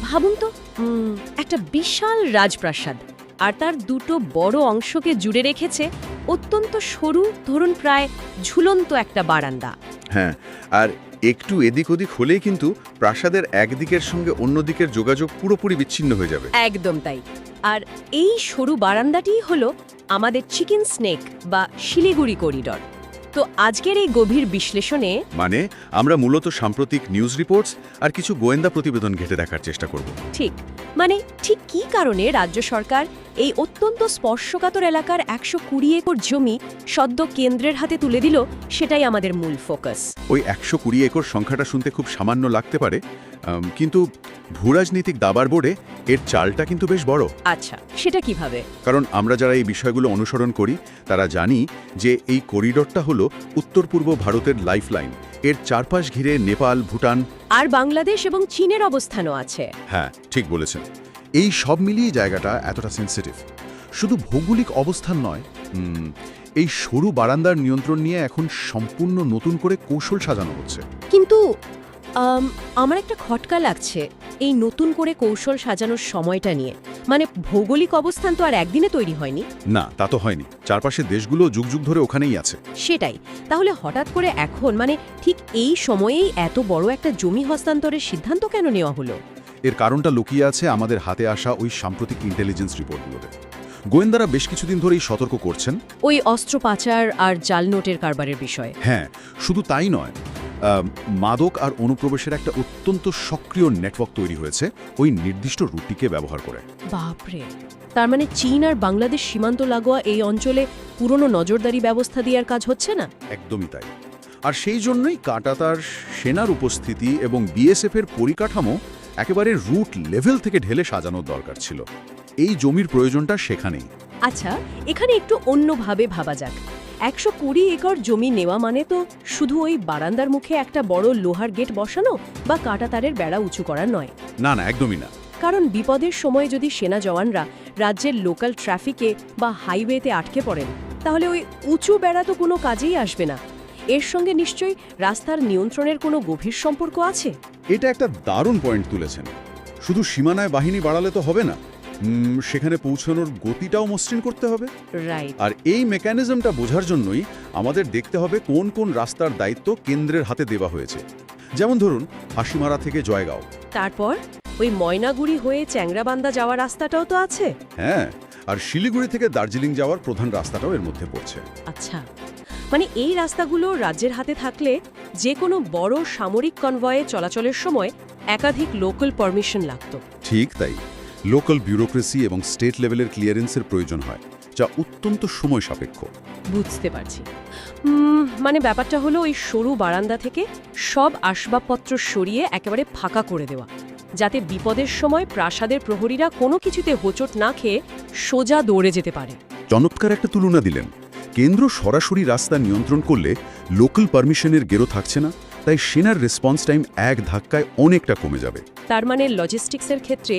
ভাবুন তো, একটা বিশাল রাজপ্রাসাদ আর তার দুটো বড় অংশকে জুড়ে রেখেছে অত্যন্ত সরু, ধরুন প্রায় ঝুলন্ত একটা বারান্দা। হ্যাঁ, আর একটু এদিক ওদিক হলেই কিন্তু প্রাসাদের একদিকের সঙ্গে অন্য দিকের যোগাযোগ পুরোপুরি বিচ্ছিন্ন হয়ে যাবে। একদম তাই। আর এই সরু বারান্দাটিই হলো আমাদের চিকেন স্নেক বা শিলিগুড়ি করিডর। তো আজকের এই গভীর বিশ্লেষণে মানে আমরা মূলত সাম্প্রতিক নিউজ রিপোর্টস আর কিছু গোয়েন্দা প্রতিবেদন ঘেঁটে দেখার চেষ্টা করব। ঠিক কী কারণে রাজ্য সরকার এই অত্যন্ত স্পর্শকাতর এলাকার 120 একর জমি সদ্য কেন্দ্রের হাতে তুলে দিল, সেটাই আমাদের মূল ফোকাস। ওই 120 একর সংখ্যাটা শুনতে খুব সামান্য লাগতে পারে, কিন্তু ভূরাজনৈতিক দাবার বোর্ডে এর চালটা কিন্তু বেশ বড়। আচ্ছা, সেটা কিভাবে? কারণ আমরা যারা এই বিষয়গুলো অনুসরণ করি তারা জানি যে এই করিডরটা হলো উত্তর পূর্ব ভারতের লাইফলাইন। এর চারপাশ ঘিরে নেপাল, ভুটান আর বাংলাদেশ এবং চীনের অবস্থানও আছে। হ্যাঁ, ঠিক বলেছেন। এই সব মিলিয়ে জায়গাটা এতটা সেন্সিটিভ। শুধু ভৌগোলিক অবস্থান নয়, এই সরু বারান্দার নিয়ন্ত্রণ নিয়ে এখন সম্পূর্ণ নতুন করে কৌশল সাজানো হচ্ছে। কিন্তু আমার একটা খটকা লাগছে এই নতুন করে কৌশল সাজানোর সময়টা নিয়ে। মানে ভৌগোলিক অবস্থান তো আর একদিনে তৈরি হয়নি। না, তা তো হয়নি। চারপাশে দেশগুলো যুগ যুগ ধরে ওখানেই আছে। সেটাই। তাহলে হঠাৎ করে এখন, মানে ঠিক এই সময়েই এত বড় একটা জমি হস্তান্তরের সিদ্ধান্ত কেন নেওয়া হলো? এর কারণটা লুকিয়ে আছে আমাদের হাতে আসা ওই সাম্প্রতিক ইন্টেলিজেন্স রিপোর্টগুলোতে। গোয়েন্দারা বেশ কিছুদিন ধরেই সতর্ক করছেন ওই অস্ত্র পাচার আর জাল নোটের কারবারের বিষয়ে। হ্যাঁ, শুধু তাই নয়, মাদক আর অনুপ্রবেশের একটা অত্যন্ত সক্রিয় নেটওয়ার্ক তৈরি হয়েছে ওই নির্দিষ্ট রুটটিকে ব্যবহার করে। বাপরে! তার মানে চীন আর বাংলাদেশ সীমান্ত লাগোয়া এই অঞ্চলে পুরনো নজরদারি ব্যবস্থা দেওয়ার কাজ হচ্ছে না? একদমই তাই। আর সেই জন্যই কাঁটাতার সেনার উপস্থিতি এবং বিএসএফের পরিকাঠামো একেবারে রুট লেভেল থেকে ঢেলে সাজানোর দরকার ছিল। এই জমির প্রয়োজনটা সেখানেই। আচ্ছা, এখানে একটু অন্যভাবে ভাবা যাক। 120 একর জমি নেওয়া মানে তো শুধু ওই বারান্দার মুখে একটা বড় লোহার গেট বসানো বা কাঁটাতারের বেড়া উঁচু করা নয়। না, একদমই না। কারণ বিপদের সময় যদি সেনা জওয়ানরা রাজ্যের লোকাল ট্রাফিকে বা হাইওয়েতে আটকে পড়েন, তাহলে ওই উঁচু বেড়া তো কোনো কাজেই আসবে না। এর সঙ্গে নিশ্চয়ই রাস্তার নিয়ন্ত্রণের কোনো গভীর সম্পর্ক আছে। এটা একটা দারুণ পয়েন্ট তুলেছেন। শুধু সীমানায় বাহিনী বাড়ালে তো হবে না, সেখানে পৌঁছানোর গতিটাও মসৃণ করতে হবে। রাইট। আর এই মেকানিজমটা বোঝার জন্যই আমাদের দেখতে হবে কোন কোন রাস্তার দায়িত্ব কেন্দ্রের হাতে দেওয়া হয়েছে। যেমন ধরুন, হাসিমারা থেকে জয়গাঁও, তারপর ওই ময়নাগুড়ি হয়ে চ্যাংরাবান্ধা যাওয়ার রাস্তাটাও তো আছে। হ্যাঁ, আর শিলিগুড়ি থেকে দার্জিলিং যাওয়ার প্রধান রাস্তাটাও এর মধ্যে পড়ছে। আচ্ছা, মানে এই রাস্তাগুলো রাজ্যের হাতে থাকলে যে কোনো বড় সামরিক কনভয়ে চলাচলের সময় একাধিক লোকাল পারমিশন লাগত। ঠিক তাই। লোকাল ব্যুরোক্রেসি এবং স্টেট লেভেলের ক্লিয়ারেন্সের প্রয়োজন হয়, যা অত্যন্ত সময় সাপেক্ষ। বুঝতে পারছি। মানে ব্যাপারটা হলো ওই সরু বারান্দা থেকে সব আসবাবপত্র সরিয়ে একেবারে ফাঁকা করে দেওয়া, যাতে বিপদের সময় প্রাসাদের প্রহরীরা কোনো কিছুতে হোঁচট না খেয়ে সোজা দৌড়ে যেতে পারে। চমৎকার একটা তুলনা দিলেন। কেন্দ্র সরাসরি রাস্তা নিয়ন্ত্রণ করলে লোকাল পারমিশনের গেরো থাকছে না, তাই সেনার রেসপন্স টাইম এক ধাক্কায় অনেকটা কমে যাবে। তার মানে লজিস্টিক্সের ক্ষেত্রে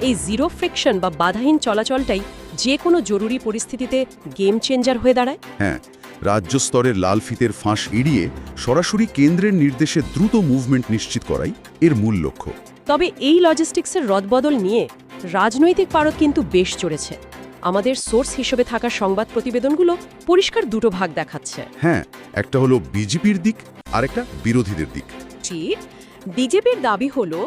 এই জিরো ফ্রিকশন বা বাধাহীন চলাচলটাই যে কোনো জরুরি পরিস্থিতিতে গেম চেঞ্জার হয়ে দাঁড়ায়। হ্যাঁ, রাজ্য স্তরের লাল ফিতের ফাঁস এড়িয়ে সরাসরি কেন্দ্রের নির্দেশে দ্রুত মুভমেন্ট নিশ্চিত করাই এর মূল লক্ষ্য। তবে এই লজিস্টিক্সের রদবদল নিয়ে রাজনৈতিক পারদ কিন্তু বেশ চড়েছে। আমাদের সোর্স হিসেবে থাকা সংবাদ প্রতিবেদনগুলো পরিষ্কার দুটো ভাগ দেখাচ্ছে। হ্যাঁ, একটা হলো বিজেপির দিক আর একটা বিরোধীদের দিক। ঠিক। বিজেপির দাবি হলো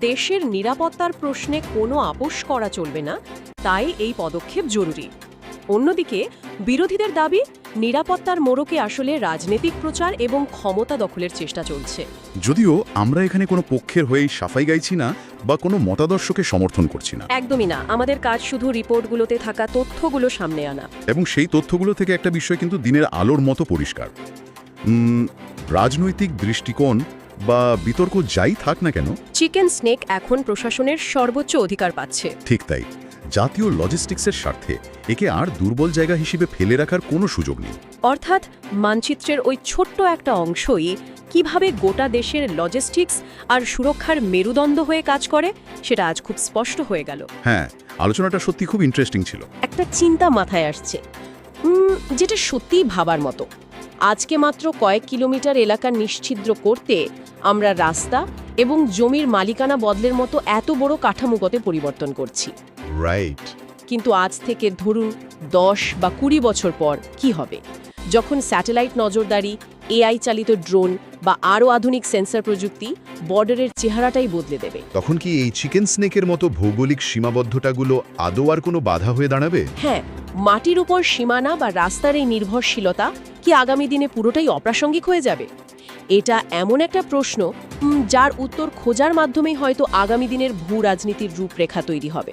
দেশের নিরাপত্তার প্রশ্নে কোনো আপোষ করা চলবে না, তাই এই পদক্ষেপ জরুরি। অন্যদিকে বিরোধীদের দাবি নিরাপত্তার মোড়কে আসলে রাজনৈতিক প্রচার এবং ক্ষমতা দখলের চেষ্টা চলছে। যদিও আমরা এখানে কোনো পক্ষের হয়েই সাফাই গাইছি না বা কোনো মতাদর্শকে সমর্থন করছি না। একদমই না। আমাদের কাজ শুধু রিপোর্টগুলোতে থাকা তথ্যগুলো সামনে আনা। এবং সেই তথ্যগুলো থেকে একটা বিষয় কিন্তু দিনের আলোর মতো পরিষ্কার। রাজনৈতিক দৃষ্টিকোণ বা বিতর্ক যাই থাক না কেন, চিকেন স্নেক এখন প্রশাসনের সর্বোচ্চ অধিকার পাচ্ছে। ঠিক তাই। জাতীয় লজিস্টিক্সের স্বার্থে একে আর দুর্বল জায়গা হিসেবে ফেলে রাখার কোনো সুযোগ নেই। অর্থাৎ মানচিত্রের ওই ছোট্ট একটা অংশই কিভাবে গোটা দেশের লজিস্টিক্স আর সুরক্ষার মেরুদণ্ড হয়ে কাজ করে, সেটা আজ খুব স্পষ্ট হয়ে গেল। হ্যাঁ, আলোচনাটা সত্যি খুব ইন্টারেস্টিং ছিল। একটা চিন্তা মাথায় আসছে, যেটা সত্যিই ভাবার মতো। আজকে মাত্র কয়েক কিলোমিটার এলাকা নিশ্ছিদ্র করতে আমরা রাস্তা এবং জমির মালিকানা বদলের মতো এত বড় কাঠামোগতে পরিবর্তন করছি। রাইট। কিন্তু আজ থেকে ধরুন 10 বা 20 বছর পর কি হবে, যখন স্যাটেলাইট নজরদারি, এআই চালিত ড্রোন বা আরও আধুনিক সেন্সর প্রযুক্তি বর্ডারের চেহারাটাই বদলে দেবে। তখন কি এই চিকেন স্নেকের মতো ভৌগোলিক সীমাবদ্ধতাগুলো আদৌ আর কোনো বাধা হয়ে দাঁড়াবে? হ্যাঁ, মাটির উপর সীমানা বা রাস্তার এই নির্ভরশীলতা কি আগামী দিনে পুরোটাই অপ্রাসঙ্গিক হয়ে যাবে? এটা এমন একটা প্রশ্ন যার উত্তর খোঁজার মাধ্যমেই হয়তো আগামী দিনের ভূ রাজনীতির রূপরেখা তৈরি হবে।